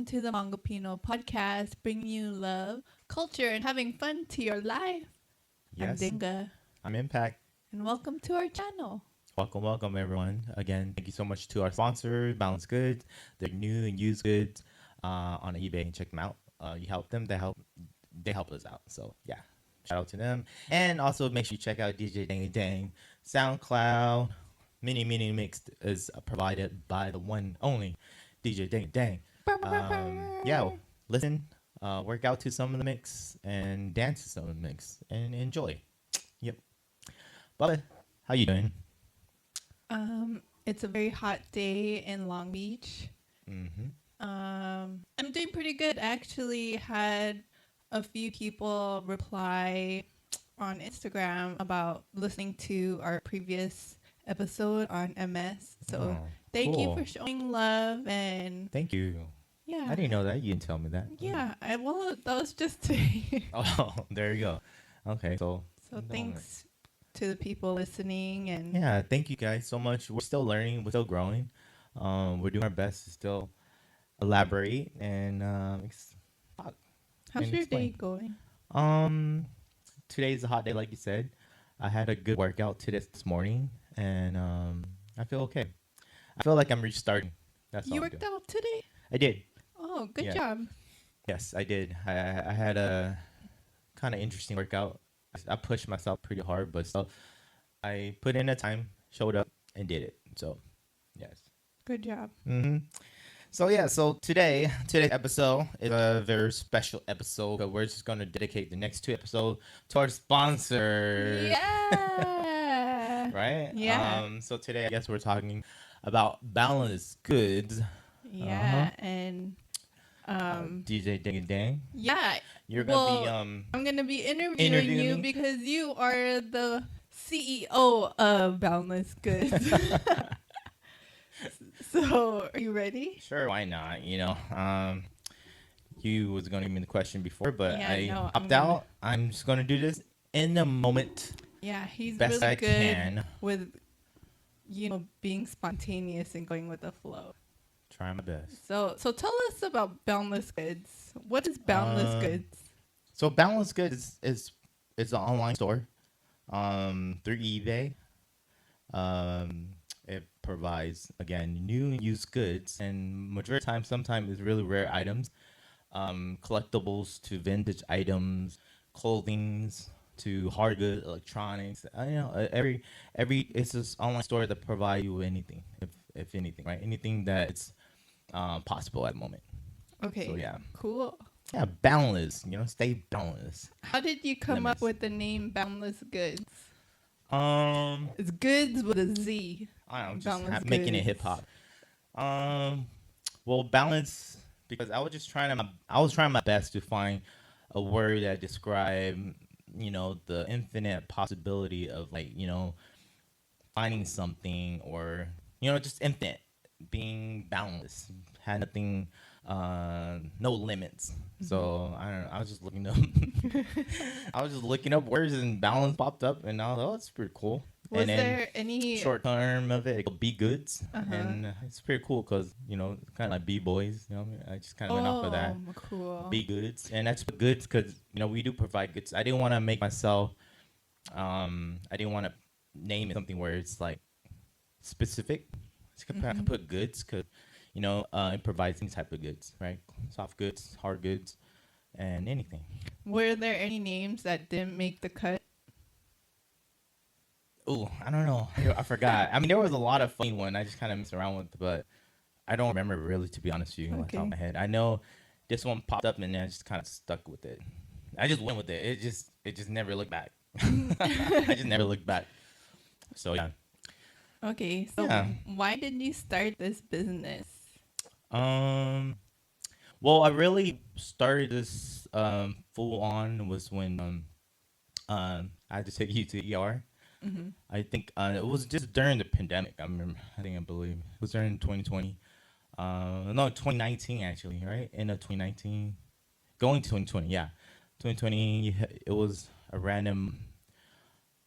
to the Hmongipino Podcast, bringing you love, culture, and having fun to your life. I'm Yes, Danga, I'm Impact. and welcome to our channel. Welcome, everyone. Again, thank you so much to our sponsor, Boundless Goodz. They're new and used goods on eBay, and check them out. You help them, they help us out. So yeah, shout out to them. And also make sure you check out DJ Dang Dang. Soundcloud, mini mixed is provided by the one only DJ Dang Dang. Yeah, listen, work out to some of the mix and dance to some of the mix and enjoy. Yep. Bubba, how you doing? It's a very hot day in Long Beach. Mm-hmm. I'm doing pretty good. I actually had a few people reply on Instagram about listening to our previous episode on MS. So thank you for showing love and Thank you. yeah. I didn't know that. You didn't tell me that. Yeah, well, that was just today. Oh, there you go. Okay, so Thanks to the people listening and yeah, thank you guys so much. We're still learning. We're still growing. We're doing our best to still elaborate and talk how's and your explain. day going? Today's a hot day, like you said. I had a good workout this morning, and I feel okay. I feel like I'm restarting. That's all You I'm worked doing. out today? I did. Oh, good Yeah. job. Yes, I did. I had a kind of interesting workout. I pushed myself pretty hard, but still, I put in the time, showed up, and did it. So, yes. Good job. So today's episode is a very special episode. We're just gonna dedicate the next two episodes to our sponsors. Yeah. Right? Yeah. So today, I guess we're talking about Boundless Goodz. Yeah, and DJ Dang Dang. yeah. You're gonna be I'm gonna be interviewing interviewing you me? because you are the CEO of Boundless Goodz. So, are you ready? Sure, why not? You was gonna give me the question before, but Yeah, I no, opted out. I'm just gonna do this in a moment, Yeah, he's best really I good can. with being spontaneous and going with the flow. Try my best. So tell us about Boundless Goods. What is Boundless Goods? So Boundless Goods is an online store, through eBay. It provides again new and used goods, and majority of the time, sometimes it's really rare items, collectibles to vintage items, clothings to hard goods, electronics. Every it's this online store that provide you with anything, if anything, right? Anything that's possible at the moment. Okay. So yeah. Cool. Yeah, boundless. Stay boundless. How did you come up Limits. with the name Boundless Goods? Um, It's goods with a Z. I don't know, just Boundless making it Goods. hip hop. Well, balance, because I was trying my best to find a word that described, the infinite possibility of finding something, or just infinite, being boundless, had nothing, no limits. So I don't know. I was just looking up. I was just looking up words, and balance popped up, and I was like, oh, that's pretty cool. Was and then there any short term of it, be goods, Uh-huh. and it's pretty cool because kind of like b-boys. I just kind of went off of that. Cool. Be goods, and that's what goods, because we do provide goods. I didn't want to make myself. I didn't want to name it something where it's like specific. I could put goods, because it provides any type of goods, right? Soft goods, hard goods, and anything. Were there any names that didn't make the cut? Oh, I don't know. I forgot. I mean, there was a lot of funny one I just kind of messed around with, but I don't remember really, to be honest with you, off the top of my head. I know this one popped up, and then I just kind of stuck with it. I just went with it. It just never looked back. I just never looked back. So yeah. Okay, so Yeah. why did you start this business? Well, I really started this full on was when I had to take you to ER. I think it was just during the pandemic. I believe it was during 2020. No, 2019 actually, right? End of 2019, going to 2020. Yeah, 2020. It was a random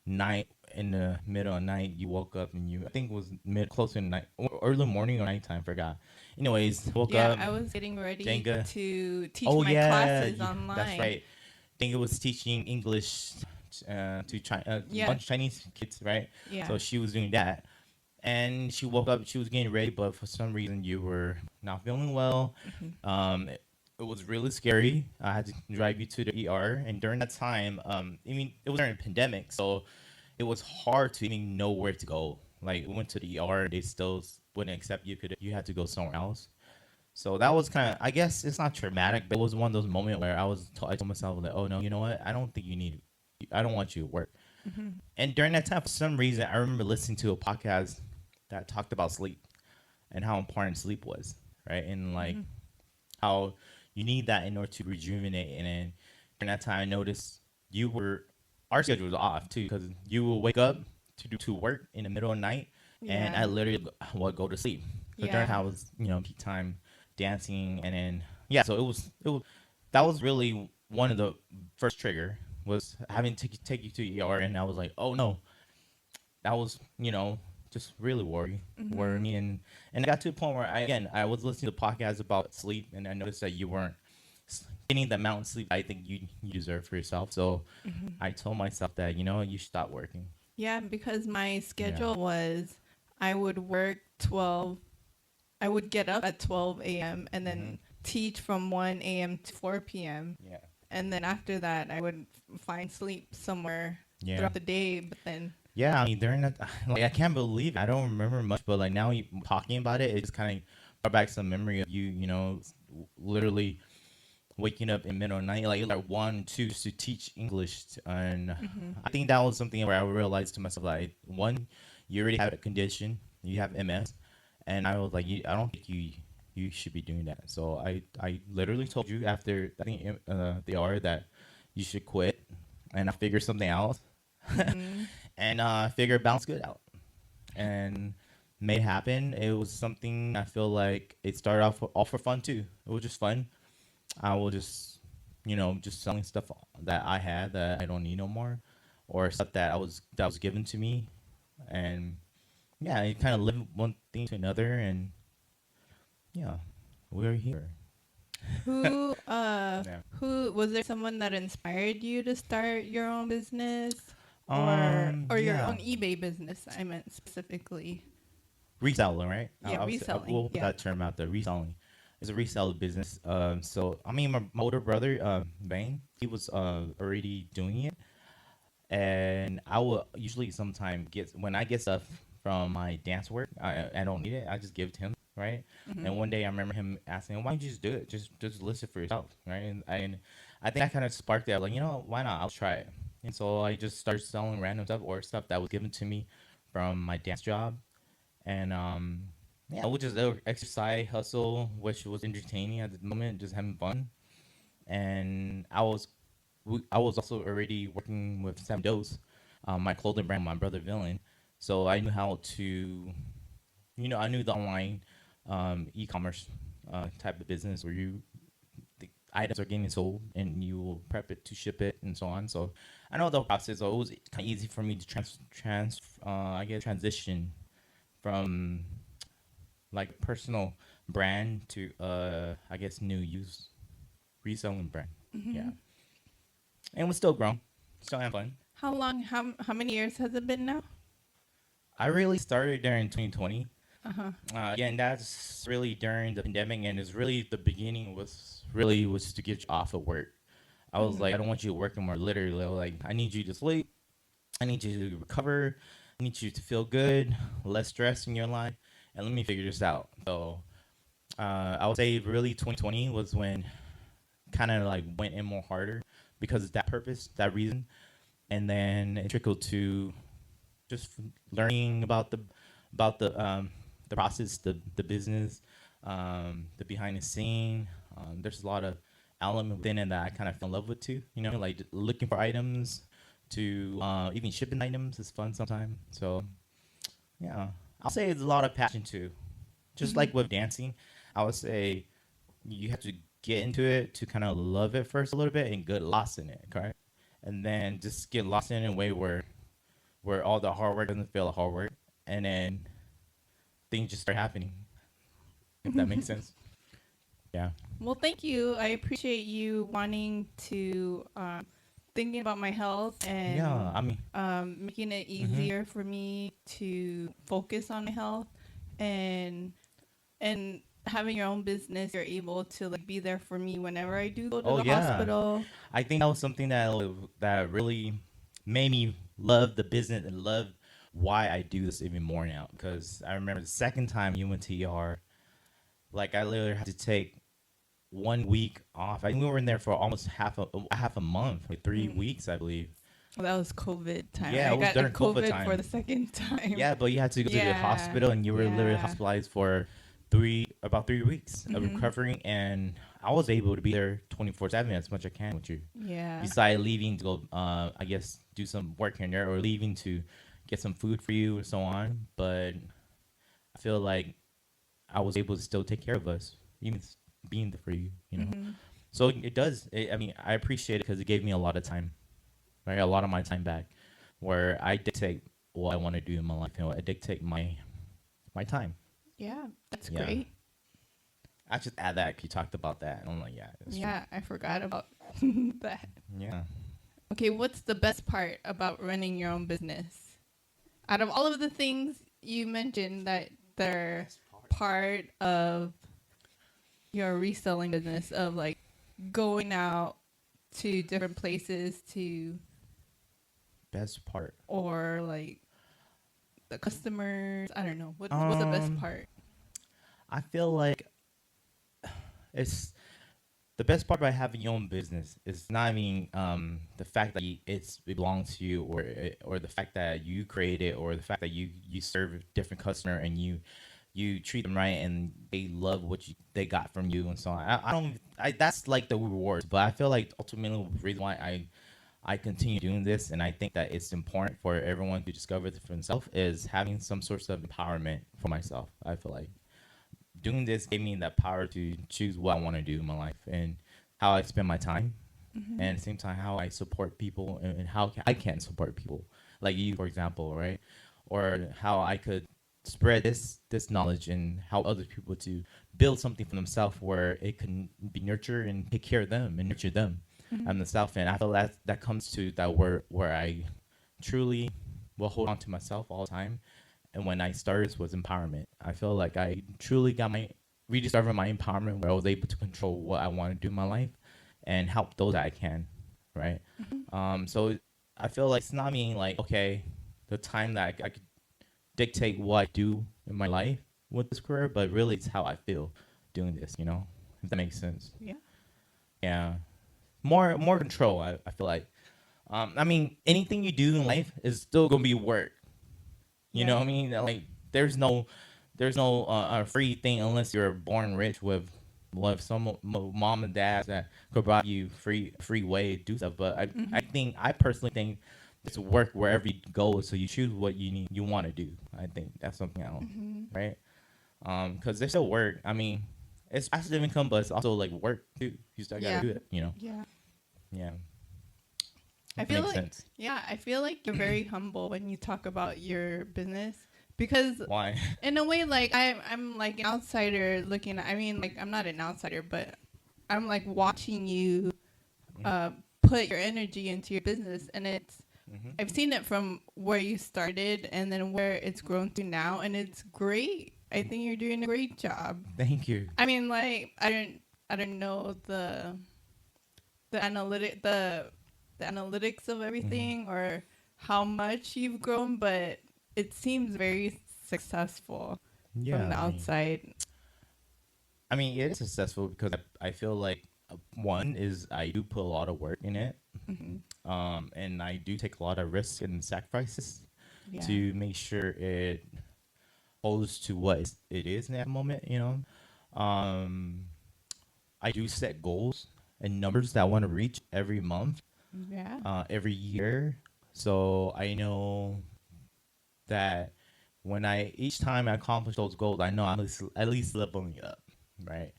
night in the middle of the night you woke up and I think it was close to night or early morning or nighttime, forgot. Anyways, woke Yeah, up. I was getting ready Danga. to teach Oh my yeah, classes that's online. right. Danga was teaching English to a Yeah, bunch of Chinese kids, right? yeah. So she was doing that, and she woke up. She was getting ready, but for some reason you were not feeling well. Mhm. It was really scary. I had to drive you to the ER, and during that time, I mean, it was during a pandemic, so it was hard to even know where to go. Like, we went to the ER, they still wouldn't accept you. You had to go somewhere else. So that was kind of, I guess it's not traumatic, but it was one of those moments where I told myself like, oh no, you know what? I don't think you need, I don't want you to work. Mhm. And during that time, for some reason, I remember listening to a podcast that talked about sleep and how important sleep was, right? And like Mhm. how you need that in order to rejuvenate. And then during that time, I noticed our schedule was off too, because you will wake up to work in the middle of the night, and I Yeah. literally would go to sleep. So during Yeah. how I was, peak time dancing, and then yeah, so it was that was really one of the first trigger was having to take you to ER, and I was like, oh no, that was just really worry Mhm. me, and I got to a point where I was listening to podcasts about sleep, and I noticed that you weren't getting the amount of sleep I think you deserve for yourself. So Mhm. I told myself that you should stop working. Yeah, because my Yeah. schedule was I would work 12, I would get up at 12 a.m. and Hmm. then teach from 1 a.m. to 4 p.m. Yeah. And then after that, I would find sleep somewhere Yeah. throughout the day. But then, Yeah, I mean, during that, like, I can't believe it. I don't remember much, but like now you talking about it, it just kind of brought back some memory of literally waking up in the middle of the night, like 1, 2, to teach English. And hmm I think that was something where I realized to myself, like, one, you already have a condition, you have MS, and I was like, I don't think you should be doing that. So I literally told you after I think the hour that you should quit, and I figured something out, hmm and figured Bounce Good out, and made it happen. It was something I feel like it started off all for fun too. It was just fun. I will just selling stuff that I had that I don't need no more, or stuff that was given to me, and yeah, it kind of lived one thing to another, and yeah, we're here. who, Yeah. who was there someone that inspired you to start your own business or your Yeah. own eBay business? I meant specifically. Reselling, right? Yeah, reselling. We'll put Yeah. that term out there. Reselling is a reseller business. So I mean, my older brother, Bane, he was already doing it, and I will usually sometime get when I get stuff from my dance work, I don't need it. I just give it to him, right? hmm And one day I remember him asking, "Why don't you just do it? Just list it for yourself, right?" And I think that kind of sparked that, like, why not? I'll try it. And so I just started selling random stuff or stuff that was given to me from my dance job, and yeah, which is exercise hustle, which was entertaining at the moment, just having fun. And I was also already working with Sam Dose, my clothing brand, my brother Villain. So I knew how to, I knew the online e-commerce type of business where the items are getting sold and you will prep it to ship it and so on. So I know the process. So it was kind of easy for me to I guess transition from like personal brand to I guess new use reselling brand. Yeah, hmm and we're still growing, still having fun. How long? How many years has it been now? I really started during 2020. Uh huh. Again, that's really during the pandemic, and it's really the beginning was to get you off of work. I was hmm like, I don't want you to work anymore. Literally, like, I need you to sleep. I need you to recover. I need you to feel good, less stress in your life, and let me figure this out. So I would say really 2020 was when kind of like went in more harder because of that purpose, that reason, and then it trickled to just learning about the process, the business, the behind the scene. There's a lot of element within it that I kind of fell in love with too. Like looking for items to even shipping items is fun sometimes. So yeah, I'll say it's a lot of passion too. Just hmm like with dancing, I would say you have to get into it to kind of love it first a little bit and get lost in it, correct? And then just get lost in a way where where all the hard work doesn't feel like hard work, and then things just start happening. If that makes sense. Yeah. Well, thank you. I appreciate you wanting to thinking about my health Yeah. and I mean, making it hmm easier for me to focus on my health and and having your own business. You're able to like be there for me whenever I do go to oh the yeah. hospital. I think that was something that really made me love the business and love why I do this even more now. Because I remember the second time you went to ER, like I literally had to take 1 week off. I think we were in there for almost half a month, like 3 weeks, I believe. Well, that was COVID time. Yeah, I it was got during COVID COVID for time. the second time. Yeah, but you had to go to the Yeah, hospital, and you were literally yeah. hospitalized for about 3 weeks of recovering, and I was able to be there 24/7 as much as I can with you. Yeah. Besides leaving to go, I guess, do some work here and there, or leaving to get some food for you and so on. But I feel like I was able to still take care of us, even being there for you, you know. Mhm. So it does. I mean, I appreciate it because it gave me a lot of time, right? A lot of my time back, where I dictate what I want to do in my life. You know, I dictate my time. Yeah, that's Yeah. great. I just add that 'cause you talked about that, and I'm like, yeah, that's Yeah, I forgot about that. true. Yeah. Okay, what's the best part about running your own business? Out of all of the things you mentioned that they're part of your reselling business of like going out to different places to Best part. or like the customers, I don't know. What's the best Um, part? I feel like it's the best part about having your own business is not even the fact that it belongs to you, or the fact that you create it, or the fact that you serve a different customer and you treat them right and they love what they got from you and so on. I don't that's like the rewards, but I feel like ultimately the reason why I continue doing this, and I think that it's important for everyone to discover this for themselves, is having some sort of empowerment for myself. I feel like doing this gave me that power to choose what I want to do in my life and how I spend my time, and at the same time how I support people, and how I can support people like you, for example, right? Or how I could spread this knowledge and help other people to build something for themselves where it can be nurtured and take care of them and nurture them and themselves. And I feel that comes to that where I truly will hold on to myself all the time. And when I started, this was empowerment. I feel like I truly got rediscovered my empowerment, where I was able to control what I want to do in my life and help those that I can, right? So I feel like it's not meaning like, okay, the time that I could dictate what I do in my life with this career, but really it's how I feel doing this, you know, if that makes sense. Yeah. Yeah. More control, I feel like. I mean, anything you do in life is still gonna be work. You know Yeah. what I mean? Like, there's no free thing unless you're born rich with some mom and dad that could provide you free way to do stuff. But I personally think it's work wherever you go, so you choose what you want to do. I think that's something else, right? Because there's still work. I mean, it's passive income, but it's also like work too. You still gotta Yeah. do it. You know? Yeah. Yeah. I That feel makes like sense. I feel like you're very humble when you talk about your business because Why? in a way like I'm like an outsider looking at, I mean like I'm not an outsider but I'm like watching you put your energy into your business and it's hmm I've seen it from where you started and then where it's grown to now and it's great. I think you're doing a great job. Thank you. I mean like I don't know the the analytics of hmm everything or how much you've grown, but it seems very successful from Yeah. the outside. I mean, it is successful because I feel like one is I do put a lot of work in it, Hmm. and I do take a lot of risks and sacrifices Yeah. to make sure it holds to what it is in that moment. You know, I do set goals and numbers that I want to reach every month, Yeah. every year. So I know that when I each time I accomplish those goals, I know I'm at least leveling up, right?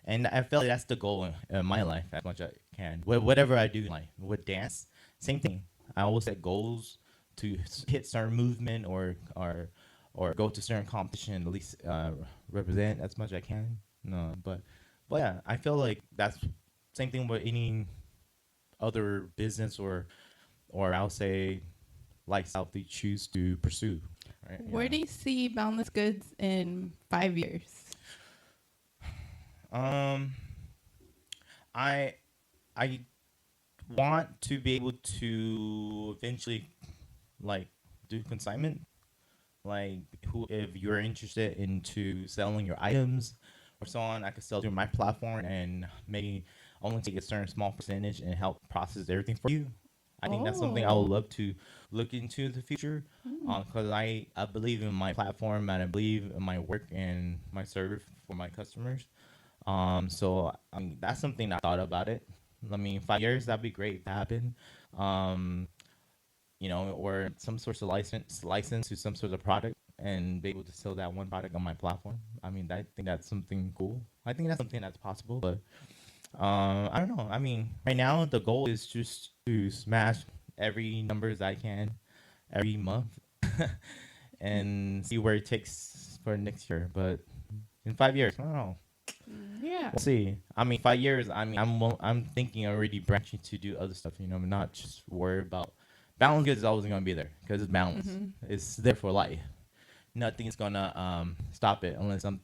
And I feel like that's the goal in my life as much as I can. Whatever I do in life with dance, same thing. I always set goals to hit certain movement or go to certain competition, at least represent as much as I can. No, but yeah, I feel like that's same thing with any other business or I'll say lifestyle they choose to pursue. Right? Where Yeah. do you see Boundless Goods in 5 years? Um, I I want to be able to eventually like do consignment. Like who if you're interested into selling your items or so on, I could sell through my platform and maybe only take a certain small percentage and help process everything for you. I think that's something I would Oh. love to look into in the future because I believe in my platform and I believe in my work and my service for my customers. So I mean, that's something I thought about it. I mean, 5 years that'd be great to happen. Um, or some sort of license to some sort of product and be able to sell that one product on my platform. I mean, I think that's something cool. I think that's something that's possible, but I don't know. I mean, right now the goal is just to smash every numbers I can every month and see where it takes for next year. But in 5 years, I don't know. Yeah. We'll see. I mean, 5 years. I mean, I'm thinking already branching to do other stuff. I'm not just worried about balance. Is always gonna be there because it's balance. It's there for life. Nothing's gonna stop it unless some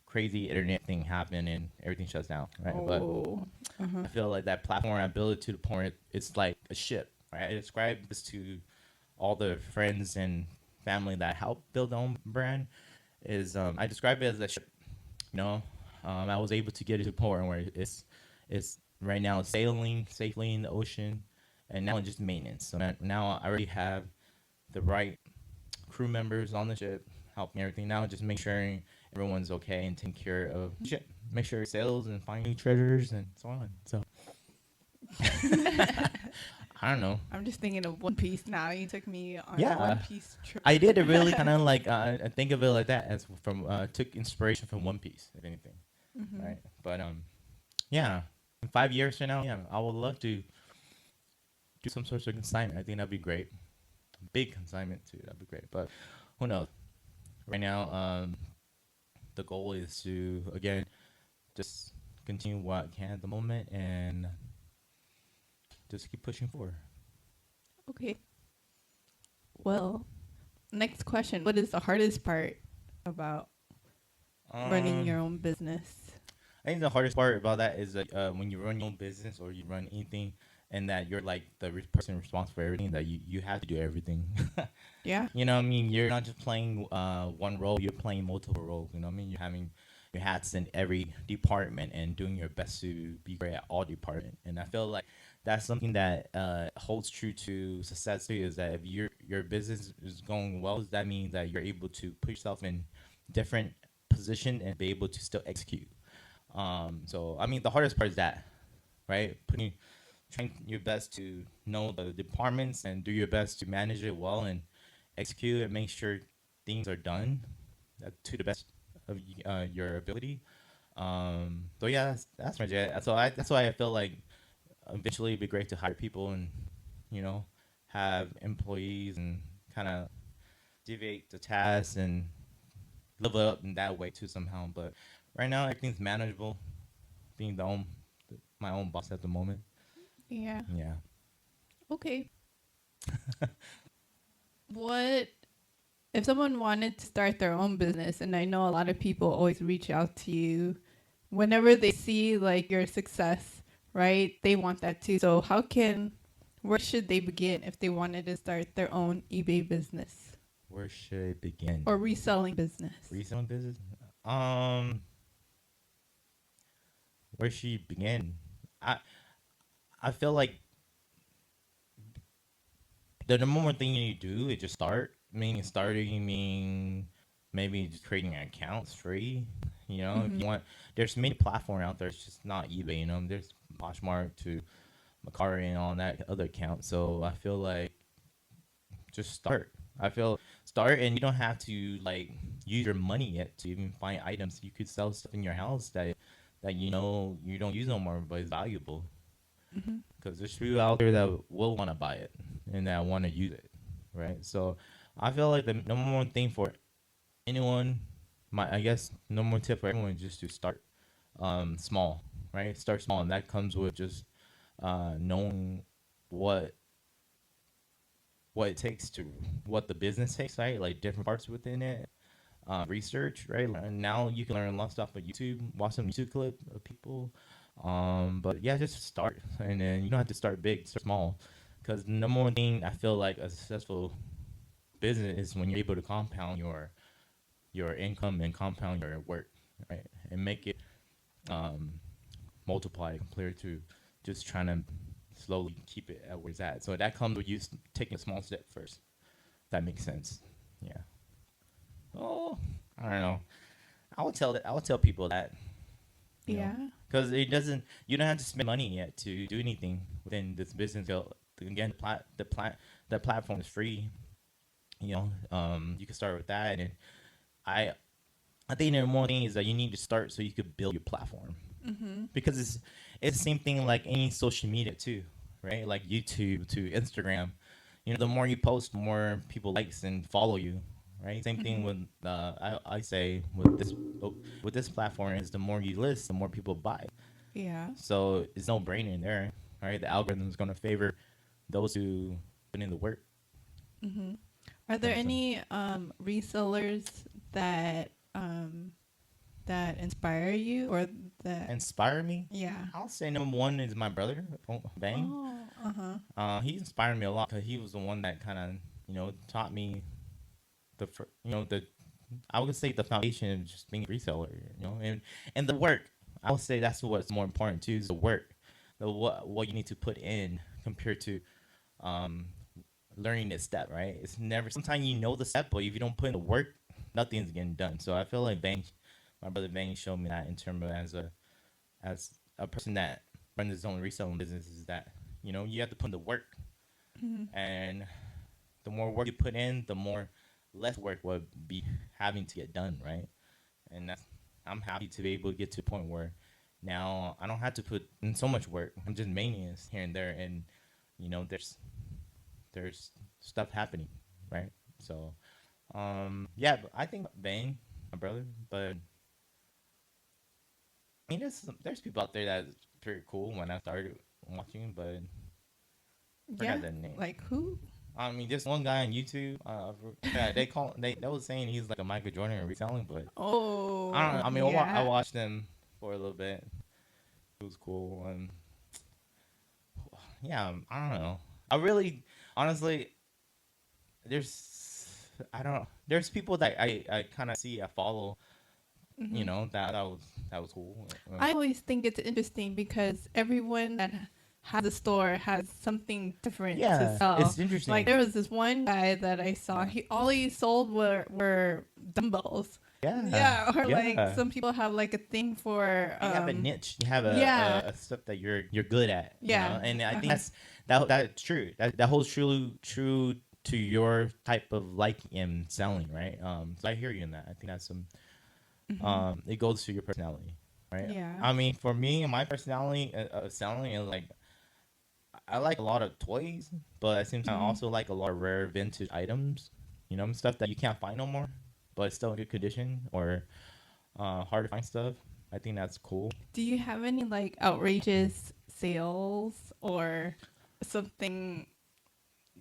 crazy internet thing happen and everything shuts down, right? But Oh. I feel like that platform ability to the point it's like a ship, right? I describe this to all the friends and family that help build their own brand. Is I describe it as a ship. You know, I was able to get it to a point where it's right now sailing safely in the ocean, and now it's just maintenance. So now I already have the right crew members on the ship helping everything. Now just make sure everyone's okay and taking care of ship. Make sure it sails and find new treasures and so on. So I don't know. I'm just thinking of One Piece now. You took me on a Yeah, One Piece trip. I did really kind of like I think of it like that as from took inspiration from One Piece, if anything, right? But yeah, in 5 years from now, yeah, I would love to do some sort of consignment. I think that'd be great. Big consignment too, that'd be great. But who knows? Right now, the goal is to again just continue what I can at the moment and just keep pushing forward. Okay. Well, next question. What is the hardest part about running your own business? I think the hardest part about that is like when you run your own business or you run anything, and that you're like the person responsible for everything. That you have to do everything. Yeah. You know what I mean? You're not just playing one role. You're playing multiple roles. You know what I mean? You're having your hats in every department and doing your best to be great at all departments. And I feel like that's something that holds true to success too. Is that if your business is going well, that means that you're able to put yourself in different position and be able to still execute. So I mean, the hardest part is that, right? Trying your best to know the departments and do your best to manage it well and execute and make sure things are done to the best of your ability. So yeah, that's my jet. That's why I feel like eventually it'd be great to hire people and have employees and kind of deviate the tasks and level up in that way too somehow. But right now everything's manageable. Being my own boss at the moment. Yeah. Yeah. Okay. What if someone wanted to start their own business? And I know a lot of people always reach out to you whenever they see like your success, right? They want that too. So where should they begin if they wanted to start their own eBay business Where should I begin? or reselling business? Reselling business? Where should you begin? I I feel like the number one thing you do is just start. Meaning starting, mean maybe just creating an account. It's free. If you want, there's many platforms out there. It's just not eBay. There's Poshmark to Macari and all that other accounts. So I feel like just start. I feel start, and you don't have to like use your money yet to even find items. You could sell stuff in your house that you don't use no more, but it's valuable. Because there's people out there that will want to buy it and that want to use it, right? So I feel like the number one thing for anyone, I guess number one tip for everyone is just to start small, right? Start small, and that comes with just knowing what what it takes to what the business takes, right? Like different parts within it, research, right? Now you can learn a lot of stuff on YouTube, watch some YouTube clip of people. But yeah, just start, and then you don't have to start big, start small, because the number one thing I feel like a successful business is when you're able to compound your income and compound your work, right, and make it um, multiply compared to just trying to slowly keep it at where it's at. So that comes with you taking a small step first. That makes sense. Yeah. Oh, I don't know. I would tell people that. Yeah. Because it doesn't. You don't have to spend money yet to do anything within this business. Again, the platform is free. You can start with that, and I I think the more thing is that you need to start so you could build your platform. Because it's the same thing like any social media too, right? Like YouTube to Instagram. The more you post, the more people likes and follow you, right? Same thing with I say with this platform is the more you list, the more people buy. Yeah. So it's no brainer in there, right? The algorithm is going to favor those who put in the work. Are there any resellers that that inspire you or that Inspire me? yeah. I'll say number one is my brother, Bang. Oh, He inspired me a lot because he was the one that kind of taught me the I would say the foundation of just being a reseller, and the work. I would say that's what's more important too, is the work, the what you need to put in compared to um learning this step, right? It's never sometimes you know the step, but if you don't put in the work, nothing's getting done. So I feel like my brother Bang showed me that in terms of as a person that runs his own reselling business is that you have to put in the work, and the more work you put in, the more less work will be having to get done, right? And I'm happy to be able to get to a point where now I don't have to put in so much work. I'm just maintenance here and there, and there's stuff happening, right? So, yeah, but I think Bane, my brother, but I mean, there's people out there that's pretty cool when I started watching, but I yeah. forgot their name. Like who? I mean, this one guy on YouTube, yeah, they was saying he's like a Michael Jordan in reselling, but Oh, I don't know. I mean, I yeah. watched him for a little bit. It was cool, and yeah, I don't know. I really, honestly, there's people that I kind of see, I follow, that was cool. I always think it's interesting because everyone that has a store has something different to Yeah, sell. it's interesting. Like there was this one guy that I saw. All he sold were dumbbells. Yeah, or like some people have like a thing for. You have a niche. You have a stuff that you're good at. Yeah, and I think that's true. That holds true to your type of liking and selling, right? So I hear you in that. I think that's some. It goes to your personality, right? Yeah. I mean, for me, my personality selling is like I like a lot of toys, but at the same time, I also like a lot of rare vintage items. Stuff that you can't find no more, but it's still in good condition or hard to find stuff. I think that's cool. Do you have any like outrageous sales or something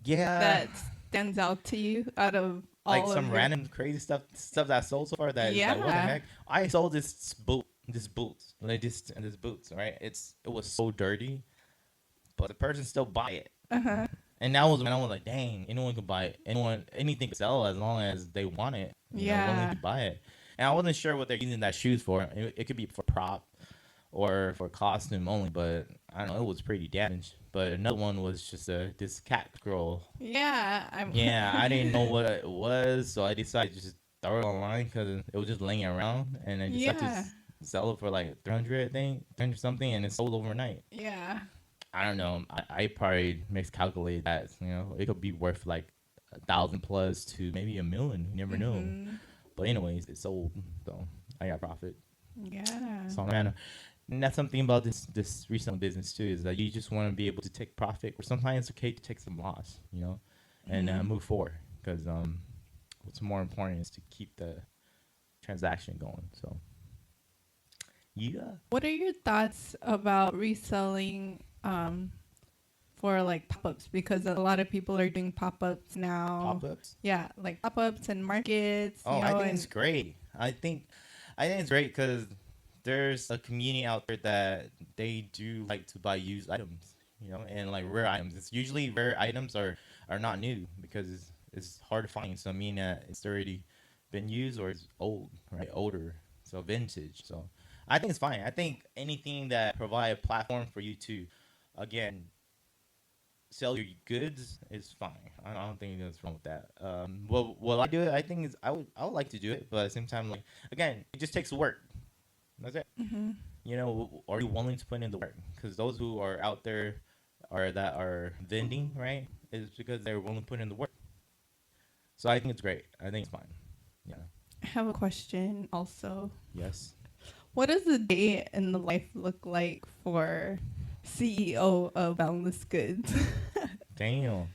that stands out to you out of all like of some random crazy stuff that I sold so far that is like, what the heck? I sold this boots, right? It was so dirty, but the person still buy it. And that was when I was like, dang, anyone can buy it. Anything can sell as long as they want it. Willing to buy it. And I wasn't sure what they're using that shoes for. It could be for prop or for costume only, but I don't know, it was pretty damaged. But another one was just this cat girl. Yeah. I didn't know what it was, so I decided to just throw it online because it was just laying around, and I decided to sell it for like 300, I think, 300 something, and it sold overnight. Yeah. I don't know. I probably miscalculate that. It could be worth like 1,000 plus to maybe $1 million. You never know. But anyways, it sold, so I got profit. Yeah. So man, and that's something about this reselling business too, is that you just want to be able to take profit, or sometimes it's okay to take some loss. and move forward. Because what's more important is to keep the transaction going. So yeah. What are your thoughts about reselling for like pop-ups? Because a lot of people are doing pop-ups now. Pop-ups. Yeah, like pop-ups and markets. Oh, I think it's great. I think it's great because there's a community out there that they do like to buy used items, and like rare items. It's usually rare items are not new because it's hard to find. So I mean that it's already been used or it's old, right? Older, so vintage. So I think it's fine. I think anything that provide a platform for you to, again, sell your goods is fine. I don't think there's wrong with that. Will I do it? I think I would like to do it, but at the same time, like again, it just takes work. That's it. Are you willing to put in the work? Because those who are out there that are vending, right, is because they're willing to put in the work. So I think it's great. I think it's fine. Yeah. I have a question also. Yes. What does a day in the life look like for CEO of Boundless Goodz? Damn.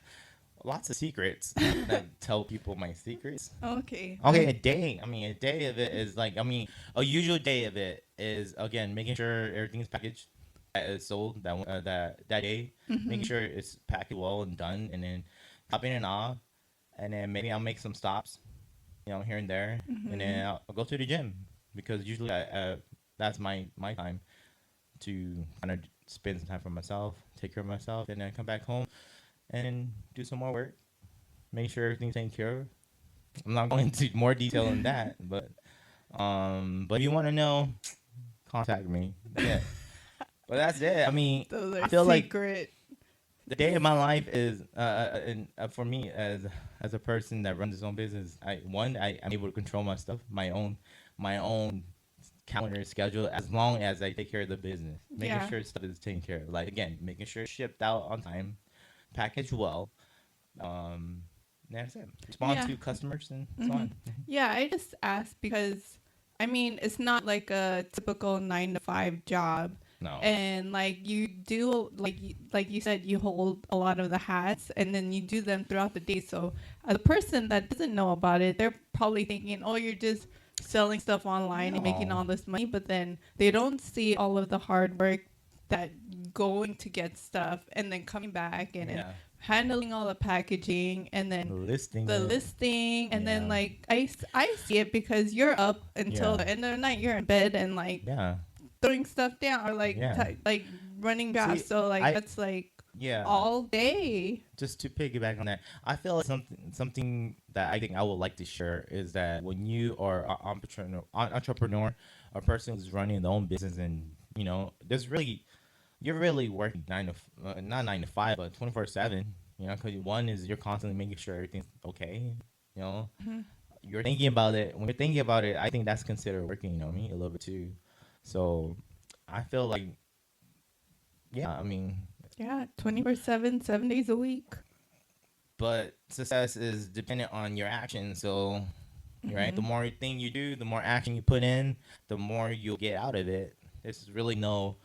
Lots of secrets that tell people my secrets. Okay. Okay, a day. A day of it is like, a usual day of it is, again, making sure everything's packaged, that is sold that day, making sure it's packaged well and done, and then dropping it off, and then maybe I'll make some stops, here and there, and then I'll go to the gym because usually that's my time to kind of spend some time for myself, take care of myself, and then come back home and do some more work, make sure everything's taken care of. I'm not going into more detail than that, but if you want to know, contact me. Yeah, but that's it. Those are I feel secret. like the day of my life is, for me as a person that runs his own business. I'm able to control my stuff, my own calendar schedule, as long as I take care of the business, making sure stuff is taken care of. Like again, making sure it's shipped out on time, packaged well. That's it. Respond to customers and so on. Yeah, I just asked because it's not like a typical 9 to 5 job. No. And like you do, like you said, you hold a lot of the hats, and then you do them throughout the day. So as a person that doesn't know about it, they're probably thinking, "Oh, you're just selling stuff online and making all this money," but then they don't see all of the hard work that going to get stuff and then coming back and handling all the packaging and then the listing and then like I see it because you're up until the end of the night, you're in bed and like throwing stuff down or like like running jobs. So like that's like all day. Just to piggyback on that, I feel like something that I think I would like to share is that when you are an entrepreneur, a person who's running their own business, and you're really working not 9 to 5, but 24/7. Because one is you're constantly making sure everything's okay. You're thinking about it. When you're thinking about it, I think that's considered working. A little bit too. So I feel like 24/7, 7 days a week. But success is dependent on your action. So, right, the more thing you do, the more action you put in, the more you'll get out of it. There's really no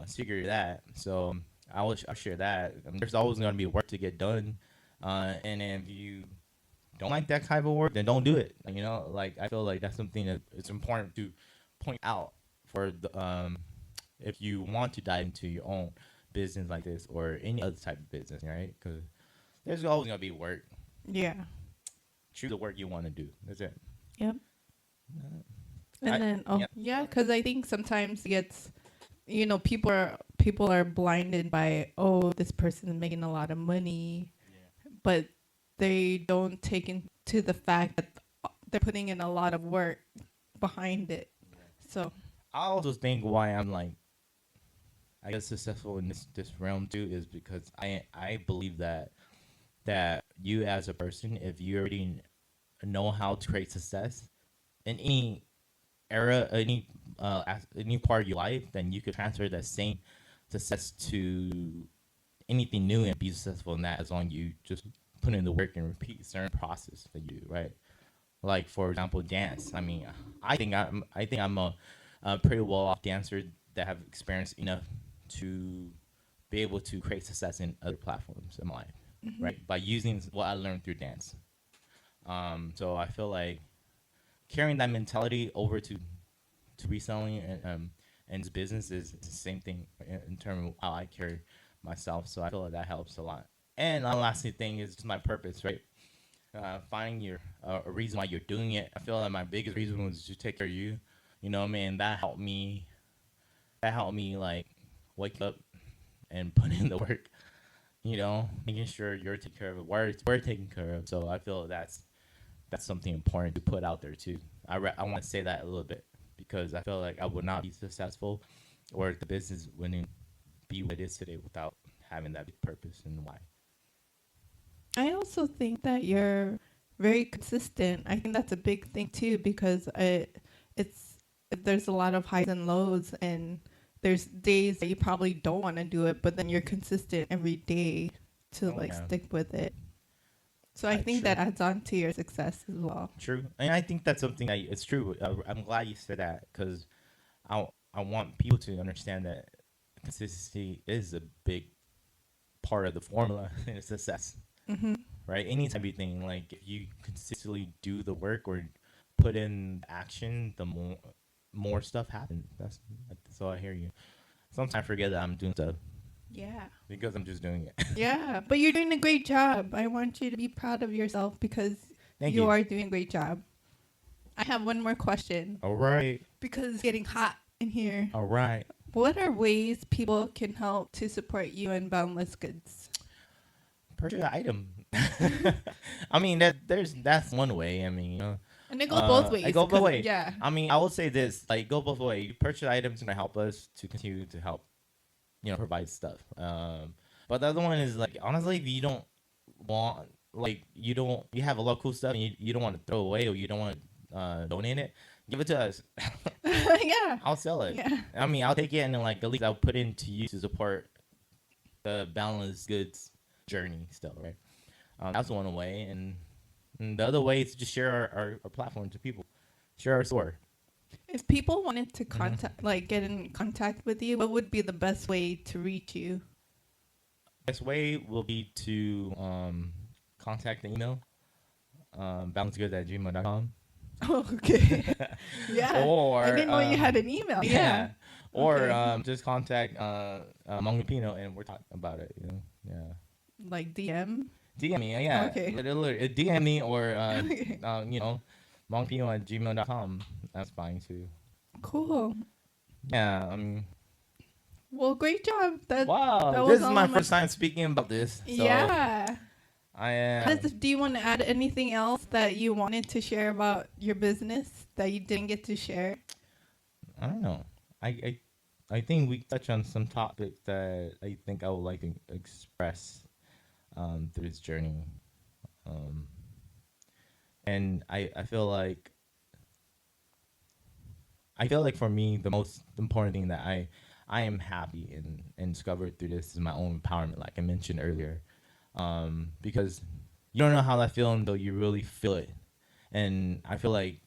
secret to that. So I'll share that. There's always going to be work to get done. And if you don't like that type of work, then don't do it. I feel like that's something that it's important to point out for the if you want to dive into your own business like this or any other type of business, right? Because there's always going to be work. Yeah. Choose the work you want to do. That's it. Yep. Because I think sometimes it gets, people are blinded by, oh, this person is making a lot of money, but they don't take into the fact that they're putting in a lot of work behind it. So I also think why I'm like, I guess successful in this realm too is because I believe that you as a person, if you already know how to create success in any era, any part of your life, then you could transfer that same success to anything new and be successful in that, as long as you just put in the work and repeat certain process that you do, right? Like for example, dance. I think I'm a pretty well off dancer that have experience enough to be able to create success in other platforms in my life. right? By using what I learned through dance. So I feel like carrying that mentality over to reselling and business is the same thing in terms of how I carry myself. So I feel like that helps a lot. And the last thing is just my purpose, right? Finding your a reason why you're doing it. I feel like my biggest reason was to take care of you. You know, man, that helped me. That helped me like wake up and put in the work. You know, making sure you're taking care of it. We're taking care of. So I feel that's something important to put out there too. I want to say that a little bit because I feel like I would not be successful, or the business wouldn't be what it is today without having that big purpose and why. I also think that you're very consistent. I think that's a big thing too because it's there's a lot of highs and lows, and there's days that you probably don't want to do it, but then you're consistent every day to like Yeah. stick with it. So I think True. that adds on to your success as well. True, and I think that's something that it's true. I'm glad you said that because I want people to understand that consistency is a big part of the formula in success. Hmm. Right? Any type of thing, like if you consistently do the work or put in action, the more stuff happens. That's all I hear you. Sometimes I forget that I'm doing stuff Yeah. because I'm just doing it. Yeah, but you're doing a great job. I want you to be proud of yourself because Thank you you. are doing a great job. I have one more question All right. because it's getting hot in here. All right. What are ways people can help to support you and Boundless Goods? Purchase an item. I mean that's one way. I mean, you know, And it goes both ways. It goes both 'cause- ways. Yeah. I mean, I would say this: like, go both ways. You purchase items gonna help us to continue to help, you know, provide stuff. But the other one is like, honestly, if you don't want, like, you have a lot of cool stuff and you don't want to throw away or you don't want to donate it, give it to us. Yeah. I'll sell it. Yeah. I mean, I'll take it and then, like, at least I'll put into you to support the Boundless Goods journey still, right? That's one way, and the other way is to just share our platform to people, share our store. If people wanted to get in contact with you, what would be the best way to reach you? Best way will be to contact the email, boundlessgoodz@gmail.com. Oh, okay. Yeah. Or I didn't know you had an email. Yeah. Or Okay. just contact Hmongipino and we're talking about it. You know, yeah. Like DM. DM me, yeah. Okay. Literally, DM me or Okay. you know, hmongipino@gmail.com. That's fine too. Cool. Yeah. I mean, Well, great job. That wow, that this was is all my my- first time speaking about this. So Yeah. I am. Do you want to add anything else that you wanted to share about your business that you didn't get to share? I don't know. I think we touch on some topics that I think I would like to express through this journey. Um, and I feel like for me the most important thing that I am happy and discovered through this is my own empowerment, like I mentioned earlier. Because you don't know how that feels until you really feel it. And I feel like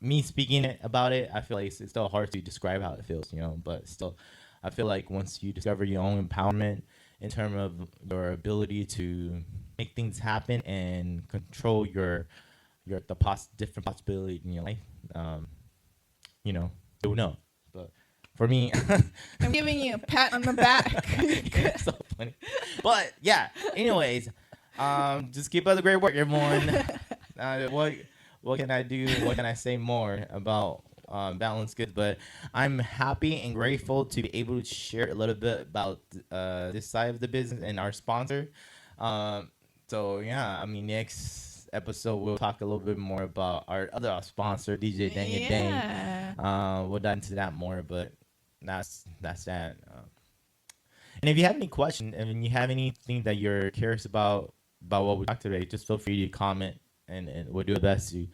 me speaking about it, I feel like it's still hard to describe how it feels, you know. But still, I feel like once you discover your own empowerment in terms of your ability to make things happen and control different possibilities in your life, you know, you'll know. But for me, I'm giving you a pat on the back. it's so funny. But yeah, anyways, just keep up the great work, everyone. What can I do? What can I say more about Boundless Goodz? But I'm happy and grateful to be able to share a little bit about this side of the business and our sponsor. So yeah, I mean, next episode we'll talk a little bit more about our other sponsor, DJ Danga Dang. Yeah. We'll dive into that more, but that's that. And if you have any questions, and you have anything that you're curious about what we talked today, just feel free to comment, and we'll do our best to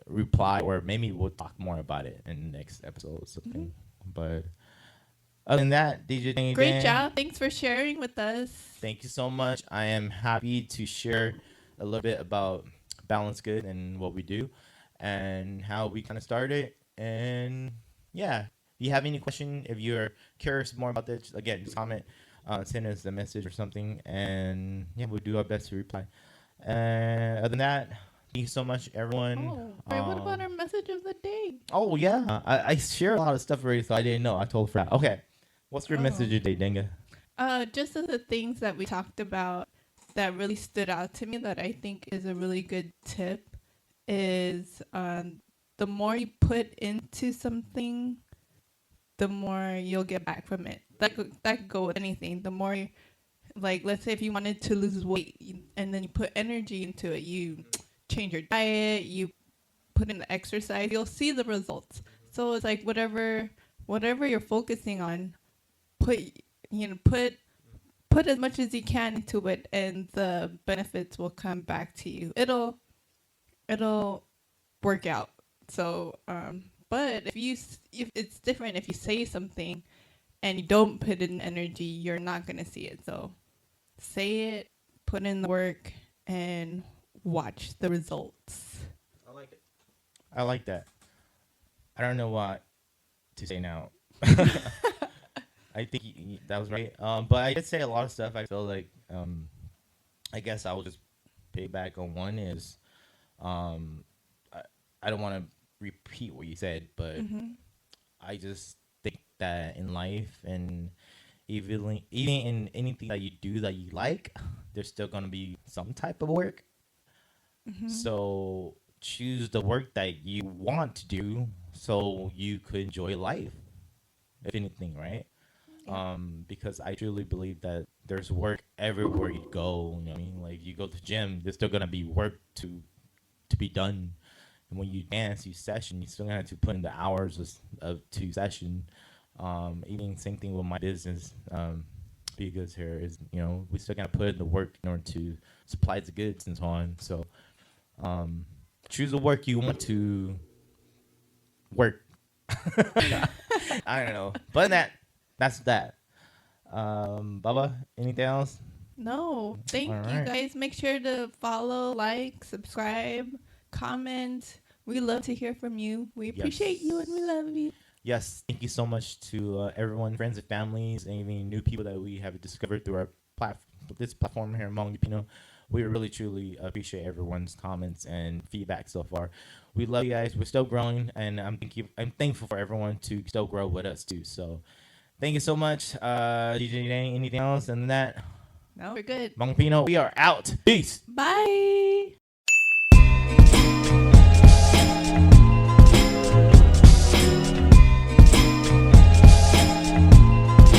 reply, or maybe we'll talk more about it in the next episode or something. But other than that, DJ Dang Great Dang, job. Thanks for sharing with us. thank you so much. I am happy to share a little bit about Boundless Goodz and what we do and how we kind of started. And yeah, if you have any question, if you're curious more about this, again, just comment send us a message or something, and yeah, we'll do our best to reply. And other than that, thank you so much, everyone. Oh, right. What about our message of the day? Oh yeah, I share a lot of stuff already, so I didn't know. I totally forgot. Okay, what's your message today, Danga? Just of the things that we talked about that really stood out to me that I think is a really good tip is the more you put into something, the more you'll get back from it. That could go with anything. The more, like, let's say if you wanted to lose weight and then you put energy into it, you change your diet, you put in the exercise, you'll see the results. So it's like whatever you're focusing on, put as much as you can into it, and the benefits will come back to you. It'll work out. So, but if it's different if you say something and you don't put in energy, you're not gonna see it. So, say it, put in the work, and watch the results. I like it. I like that. I don't know what to say now. I think that was right. But I did say a lot of stuff. I feel like I guess I will just piggyback on one is I don't want to repeat what you said, but I just think that in life and even in anything that you do that you like, there's still gonna be some type of work. So choose the work that you want to do so you could enjoy life, if anything, right? Because I truly believe that there's work everywhere you go. You know what I mean? Like you go to the gym, there's still gonna be work to be done. And when you dance, you session, you still gonna have to put in the hours of to session. Even same thing with my business. Be Goods here is, you know, we still gotta put in the work in order to supply the goods and so on. So choose the work you want to work. I don't know, but that's that. Baba, anything else? No, thank you guys. Make sure to follow, like, subscribe, comment. We love to hear from you. We appreciate you and we love you. Yes, thank you so much to everyone, friends and families, and even new people that we have discovered through our this platform here, Hmongipino. We really, truly appreciate everyone's comments and feedback so far. We love you guys. We're still growing, and I'm thankful for everyone to still grow with us too. So, thank you so much, DJ Dang. Anything else? And that? No, we're good. Hmongipino, we are out. Peace. Bye.